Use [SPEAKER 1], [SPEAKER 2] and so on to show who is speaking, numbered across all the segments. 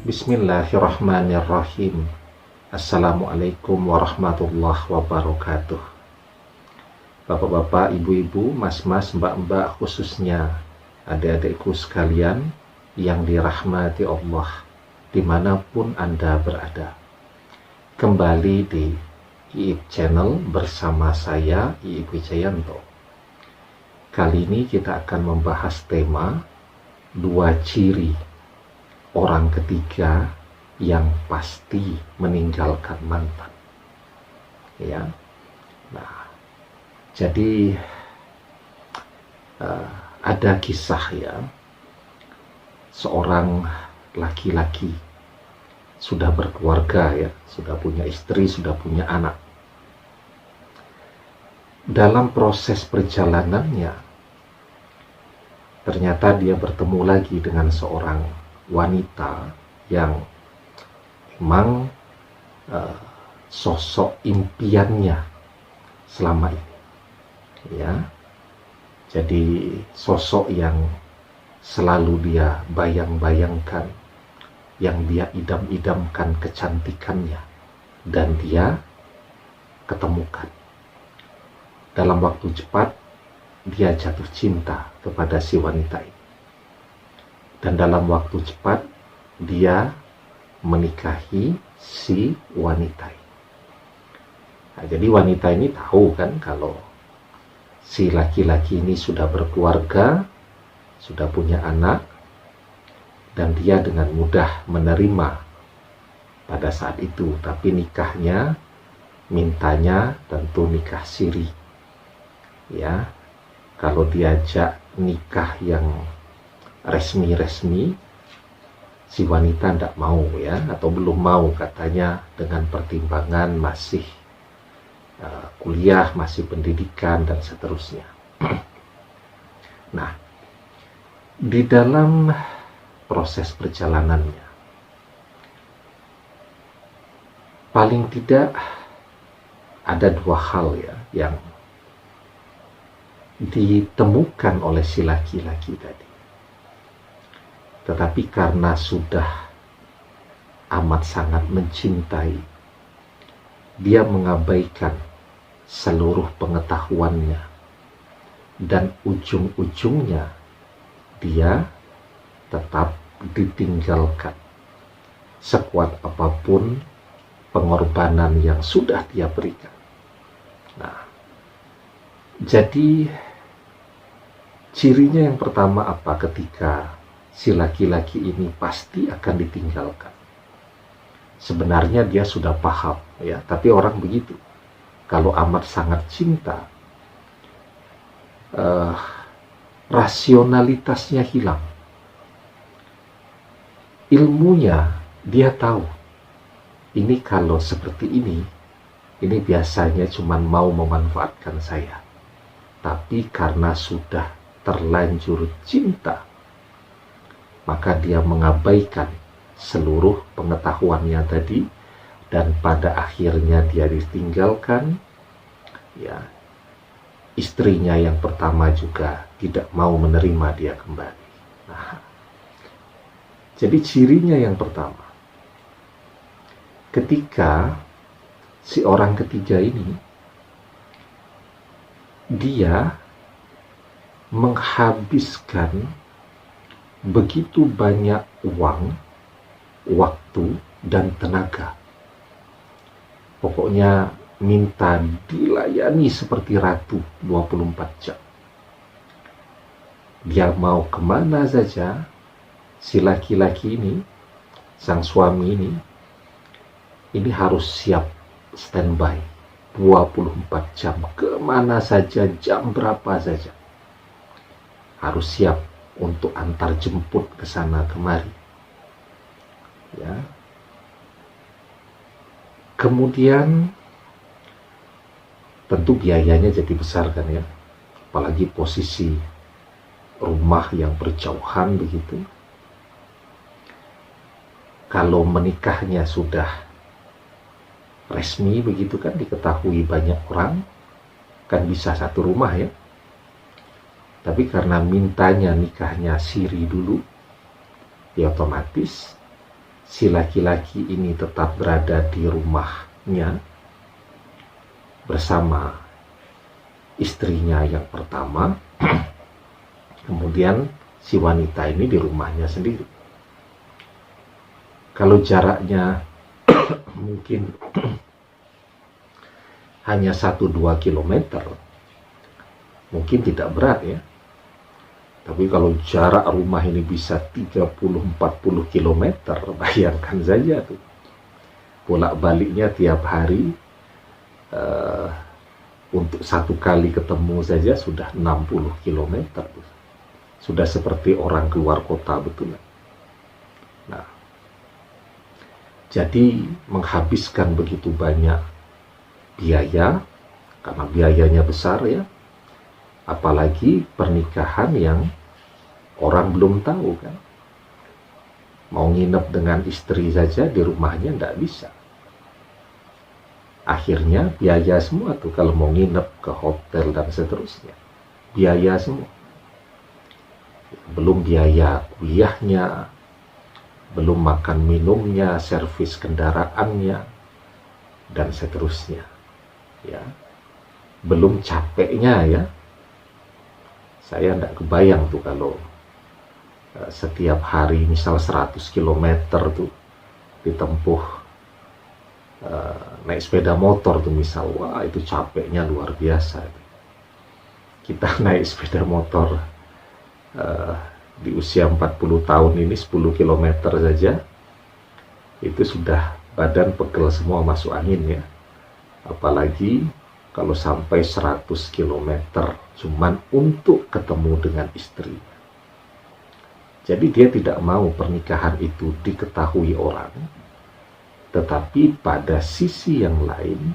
[SPEAKER 1] Bismillahirrahmanirrahim. Assalamualaikum warahmatullahi wabarakatuh. Bapak-bapak, ibu-ibu, mas-mas, mbak-mbak, khususnya adik-adikku sekalian yang dirahmati Allah dimanapun Anda berada. Kembali di IIB Channel bersama saya, IIB Wijayanto. Kali ini kita akan membahas tema 2 ciri orang ketiga yang pasti meninggalkan mantan. Ya, nah, jadi ada kisah ya, seorang laki-laki sudah berkeluarga ya, sudah punya istri, sudah punya anak. Dalam proses perjalanannya, ternyata dia bertemu lagi dengan seorang wanita yang memang sosok impiannya selama ini ya. Jadi sosok yang selalu dia bayang-bayangkan, yang dia idam-idamkan kecantikannya, dan dia ketemukan. Dalam waktu cepat dia jatuh cinta kepada si wanita ini. Dan dalam waktu cepat dia menikahi si wanita ini. Nah, jadi wanita ini tahu kan kalau si laki-laki ini sudah berkeluarga, sudah punya anak, dan dia dengan mudah menerima pada saat itu. Tapi nikahnya, mintanya tentu nikah siri. Ya, kalau diajak nikah yang resmi-resmi, si wanita tidak mau ya, atau belum mau katanya, dengan pertimbangan masih kuliah, masih pendidikan, dan seterusnya. Nah, di dalam proses perjalanannya, paling tidak ada 2 hal ya yang ditemukan oleh si laki-laki tadi. Tetapi karena sudah amat sangat mencintai, dia mengabaikan seluruh pengetahuannya, dan ujung-ujungnya dia tetap ditinggalkan. Sekuat apapun pengorbanan yang sudah dia berikan. Nah, jadi cirinya yang pertama apa ketika si laki-laki ini pasti akan ditinggalkan? Sebenarnya dia sudah paham ya, tapi orang begitu. Kalau amat sangat cinta, rasionalitasnya hilang. Ilmunya dia tahu. Ini kalau seperti ini biasanya cuma mau memanfaatkan saya. Tapi karena sudah terlanjur cinta, maka dia mengabaikan seluruh pengetahuannya tadi, dan pada akhirnya dia ditinggalkan. Ya, istrinya yang pertama juga tidak mau menerima dia kembali. Nah, jadi cirinya yang pertama, ketika si orang ketiga ini dia menghabiskan begitu banyak uang, waktu, dan tenaga. Pokoknya minta dilayani seperti ratu 24 jam. Dia mau kemana saja, si laki-laki ini, sang suami ini harus siap standby 24 jam. Kemana saja, jam berapa saja, harus siap untuk antar jemput ke sana kemari. Ya. Kemudian tentu biayanya jadi besar kan ya. Apalagi posisi rumah yang berjauhan begitu. Kalau menikahnya sudah resmi begitu kan, diketahui banyak orang, kan bisa satu rumah ya. Tapi karena mintanya nikahnya siri dulu, ya otomatis si laki-laki ini tetap berada di rumahnya bersama istrinya yang pertama, kemudian si wanita ini di rumahnya sendiri. Kalau jaraknya mungkin hanya 1-2 kilometer, mungkin tidak berat ya. Tapi kalau jarak rumah ini bisa 30-40 kilometer, bayangkan saja tuh. Bolak-baliknya tiap hari, untuk satu kali ketemu saja sudah 60 kilometer. Sudah seperti orang keluar kota betul. Nah, jadi menghabiskan begitu banyak biaya, karena biayanya besar ya. Apalagi pernikahan yang orang belum tahu kan. Mau nginep dengan istri saja di rumahnya tidak bisa. Akhirnya biaya semua tuh kalau mau nginep ke hotel dan seterusnya. Biaya semua. Belum biaya kuliahnya, belum makan minumnya, servis kendaraannya, dan seterusnya. Ya. Belum capeknya ya. Saya tidak kebayang tuh kalau setiap hari misal 100 km tuh ditempuh naik sepeda motor tuh misal, wah itu capeknya luar biasa. Kita naik sepeda motor di usia 40 tahun ini 10 km saja itu sudah badan pegel semua, masuk angin ya. Apalagi kalau sampai 100 km cuman untuk ketemu dengan istri. Jadi dia tidak mau pernikahan itu diketahui orang, tetapi pada sisi yang lain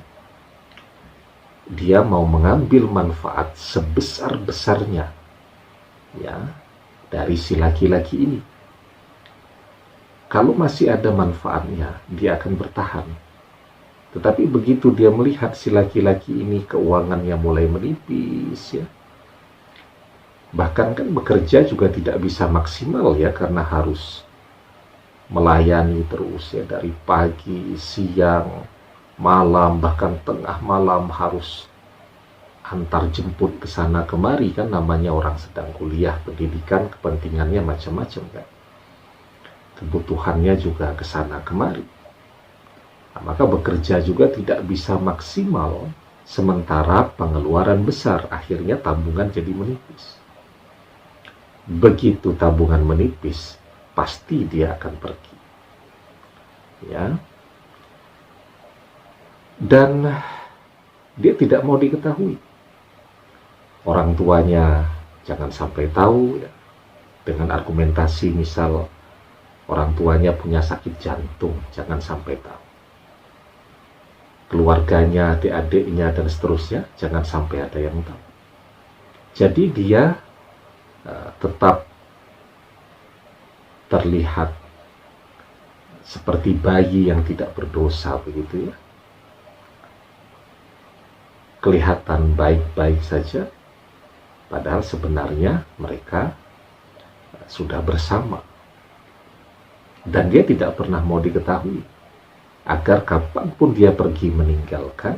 [SPEAKER 1] dia mau mengambil manfaat sebesar-besarnya ya dari si laki-laki ini. Kalau masih ada manfaatnya, dia akan bertahan. Tetapi begitu dia melihat si laki-laki ini keuangannya mulai menipis ya. Bahkan kan bekerja juga tidak bisa maksimal ya, karena harus melayani terus ya, dari pagi, siang, malam, bahkan tengah malam harus antar jemput ke sana kemari kan, namanya orang sedang kuliah, pendidikan, kepentingannya macam-macam kan. Kebutuhannya juga ke sana kemari. Nah, maka bekerja juga tidak bisa maksimal, sementara pengeluaran besar, akhirnya tabungan jadi menipis. Begitu tabungan menipis, pasti dia akan pergi. Ya. Dan dia tidak mau diketahui. Orang tuanya jangan sampai tahu ya. Dengan argumentasi misal orang tuanya punya sakit jantung, jangan sampai tahu. Keluarganya, adik-adiknya, dan seterusnya, jangan sampai ada yang tahu. Jadi dia tetap terlihat seperti bayi yang tidak berdosa begitu ya. Kelihatan baik-baik saja, padahal sebenarnya mereka sudah bersama. Dan dia tidak pernah mau diketahui, agar kapanpun dia pergi meninggalkan,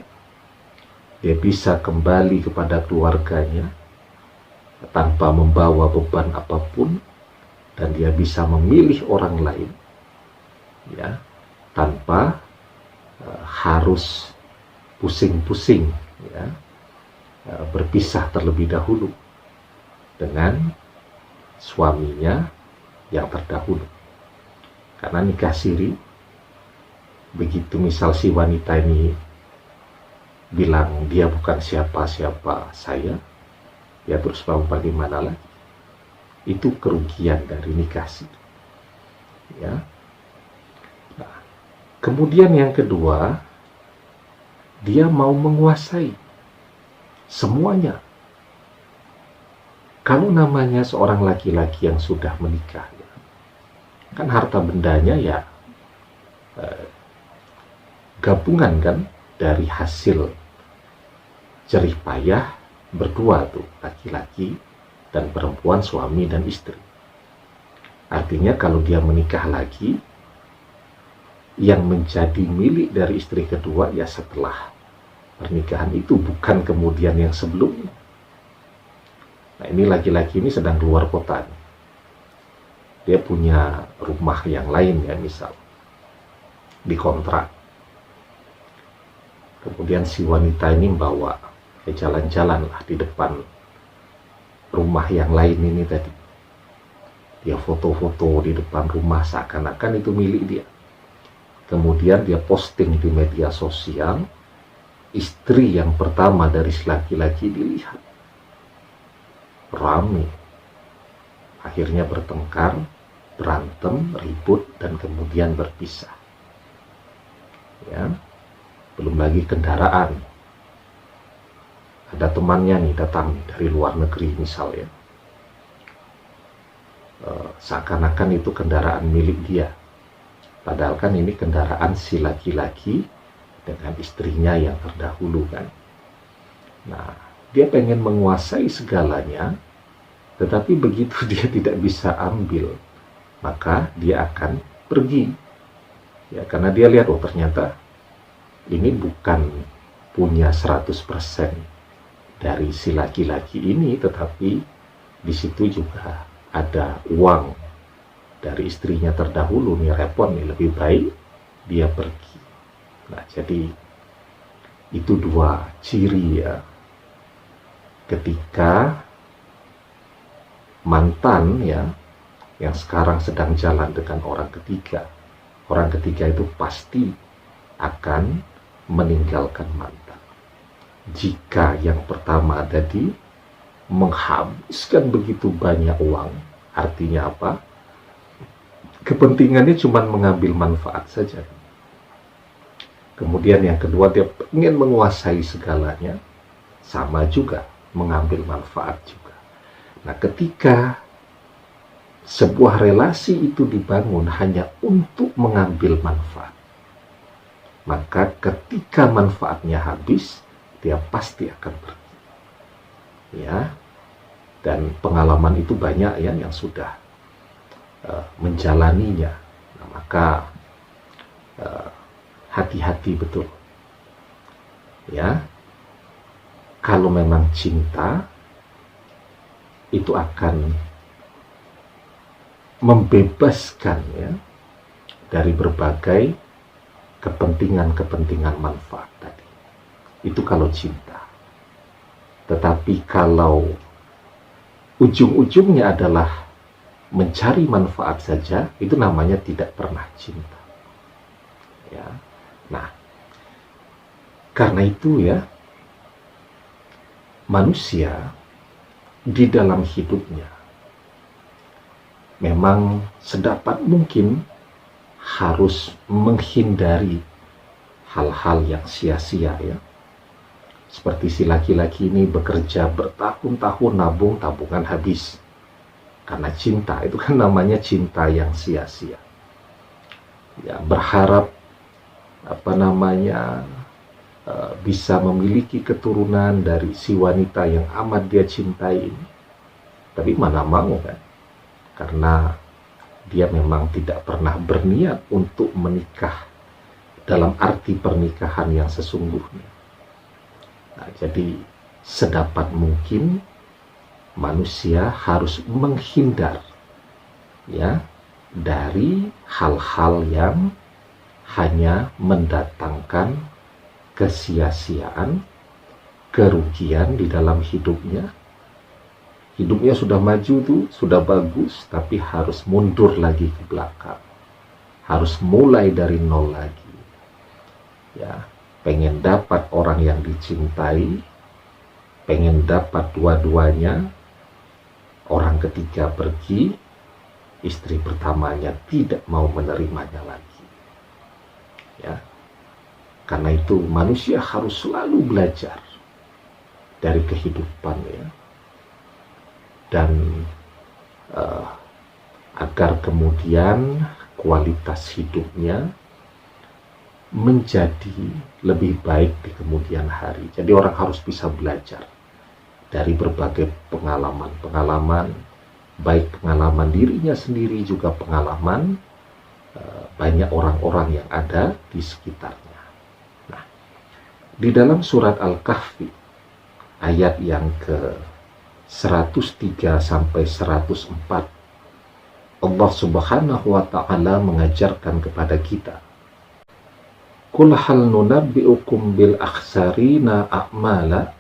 [SPEAKER 1] dia bisa kembali kepada keluarganya tanpa membawa beban apapun, dan dia bisa memilih orang lain ya, tanpa harus pusing-pusing ya, berpisah terlebih dahulu dengan suaminya yang terdahulu. Karena nikah siri, begitu misal si wanita ini bilang dia bukan siapa-siapa saya, ya terus mau bagaimana lagi? Itu kerugian dari nikah siri. Ya. Nah, kemudian yang kedua, dia mau menguasai semuanya. Kalau namanya seorang laki-laki yang sudah menikah, ya, kan harta bendanya ya gabungan kan dari hasil jerih payah berdua tuh, laki-laki dan perempuan, suami dan istri. Artinya kalau dia menikah lagi, yang menjadi milik dari istri kedua ya setelah pernikahan itu, bukan kemudian yang sebelumnya. Nah, ini laki-laki ini sedang keluar kota. Dia punya rumah yang lain ya, misal dikontrak. Kemudian si wanita ini bawa jalan-jalan lah di depan rumah yang lain ini tadi. Dia foto-foto di depan rumah seakan-akan itu milik dia. Kemudian dia posting di media sosial. Istri yang pertama dari si laki-laki dilihat. Rame. Akhirnya bertengkar, berantem, ribut, dan kemudian berpisah. Ya, belum lagi kendaraan. Ada temannya nih datang dari luar negeri misalnya. Seakan-akan itu kendaraan milik dia. Padahal kan ini kendaraan si laki-laki dengan istrinya yang terdahulu kan. Nah, dia pengen menguasai segalanya, tetapi begitu dia tidak bisa ambil, maka dia akan pergi. Ya, karena dia lihat, oh ternyata ini bukan punya 100% dari si laki-laki ini, tetapi di situ juga ada uang dari istrinya terdahulu nih, repot nih, lebih baik dia pergi. Nah, jadi itu dua ciri ya, ketika mantan ya yang sekarang sedang jalan dengan orang ketiga itu pasti akan meninggalkan mantan. Jika yang pertama tadi menghabiskan begitu banyak uang, artinya apa? Kepentingannya cuma mengambil manfaat saja. Kemudian yang kedua, dia ingin menguasai segalanya, sama juga mengambil manfaat juga. Nah, ketika sebuah relasi itu dibangun hanya untuk mengambil manfaat, maka ketika manfaatnya habis, dia pasti akan pergi. Ya, dan pengalaman itu banyak ya yang sudah menjalaninya. Nah, maka hati-hati betul. Ya, kalau memang cinta itu akan membebaskan ya dari berbagai kepentingan manfaat tadi. Itu kalau cinta. Tetapi kalau ujung-ujungnya adalah mencari manfaat saja, itu namanya tidak pernah cinta. Ya. Nah, karena itu ya, manusia di dalam hidupnya memang sedapat mungkin harus menghindari hal-hal yang sia-sia ya. Seperti si laki-laki ini bekerja bertahun-tahun nabung, tabungan habis. Karena cinta, itu kan namanya cinta yang sia-sia. Ya, berharap bisa memiliki keturunan dari si wanita yang amat dia cintai ini. Tapi mana mau kan? Karena dia memang tidak pernah berniat untuk menikah dalam arti pernikahan yang sesungguhnya. Nah, jadi sedapat mungkin manusia harus menghindar ya dari hal-hal yang hanya mendatangkan kesia-siaan, kerugian di dalam hidupnya. Hidupnya sudah maju tuh, sudah bagus, tapi harus mundur lagi ke belakang. Harus mulai dari nol lagi. Ya, pengen dapat orang yang dicintai, pengen dapat dua-duanya, orang ketiga pergi, istri pertamanya tidak mau menerimanya lagi. Ya. Karena itu manusia harus selalu belajar dari kehidupan ya. Dan agar kemudian kualitas hidupnya menjadi lebih baik di kemudian hari. Jadi orang harus bisa belajar dari berbagai pengalaman, baik pengalaman dirinya sendiri juga pengalaman banyak orang-orang yang ada di sekitarnya. Nah, di dalam surat Al-Kahfi ayat yang ke 103 sampai 104, Allah Subhanahu wa taala mengajarkan kepada kita, Qul hal nunabbi'ukum bil akhsarina a'mala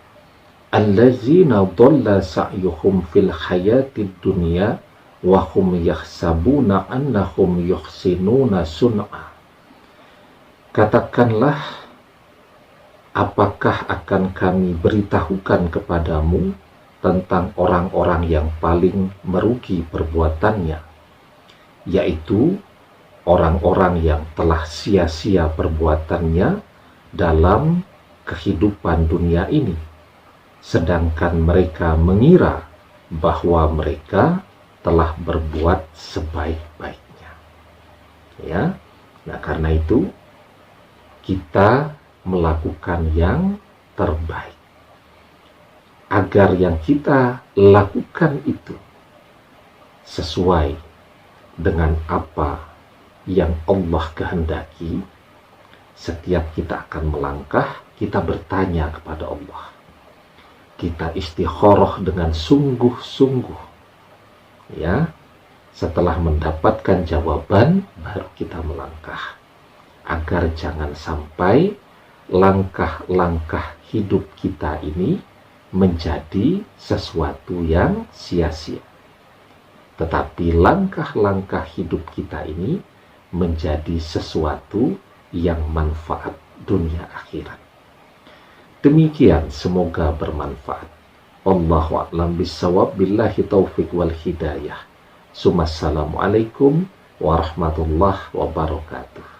[SPEAKER 1] allazina dhalla sa'yuhum fil hayatid dunya wa hum yahsabuna annahum yuhsinuna sun'a. Katakanlah, apakah akan kami beritahukan kepadamu tentang orang-orang yang paling merugi perbuatannya, yaitu orang-orang yang telah sia-sia perbuatannya dalam kehidupan dunia ini, sedangkan mereka mengira bahwa mereka telah berbuat sebaik-baiknya. Ya, nah karena itu kita melakukan yang terbaik, agar yang kita lakukan itu sesuai dengan apa yang Allah kehendaki. Setiap kita akan melangkah, kita bertanya kepada Allah, kita istikharah dengan sungguh-sungguh, ya. Setelah mendapatkan jawaban, baru kita melangkah, agar jangan sampai langkah-langkah hidup kita ini menjadi sesuatu yang sia-sia, tetapi langkah-langkah hidup kita ini menjadi sesuatu yang manfaat dunia akhirat. Demikian, semoga bermanfaat. Wallahu a'lam bishawab, billahi taufiq wal hidayah. Assalamualaikum warahmatullahi wabarakatuh.